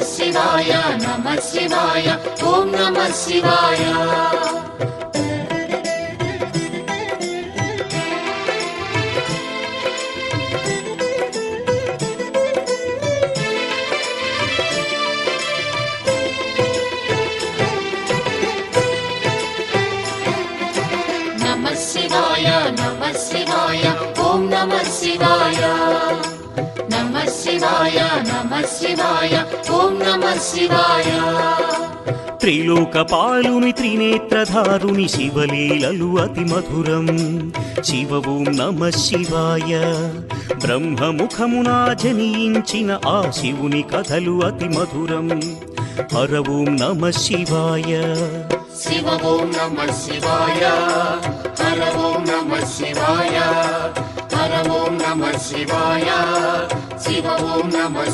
శివాయ నమః శివాయ ఓం నమః శివాయ నమః శివాయ ఓం నమః శివాయ నమః శివాయ నమః శివాయ ఓం నమః శివాయ త్రిలోకపాలుని త్రినేత్రధారుని శివలీలలు అతి మధురం శివ ఓం నమః శివాయ బ్రహ్మముఖమునా జనించిన ఆ శివుని కథలు అతి మధురం హర ఓం నమః శివాయ శివ ఓం నమః శివాయ హర ఓం నమః శివాయ హర ఓం నమః శివాయ శివ ఓం నమః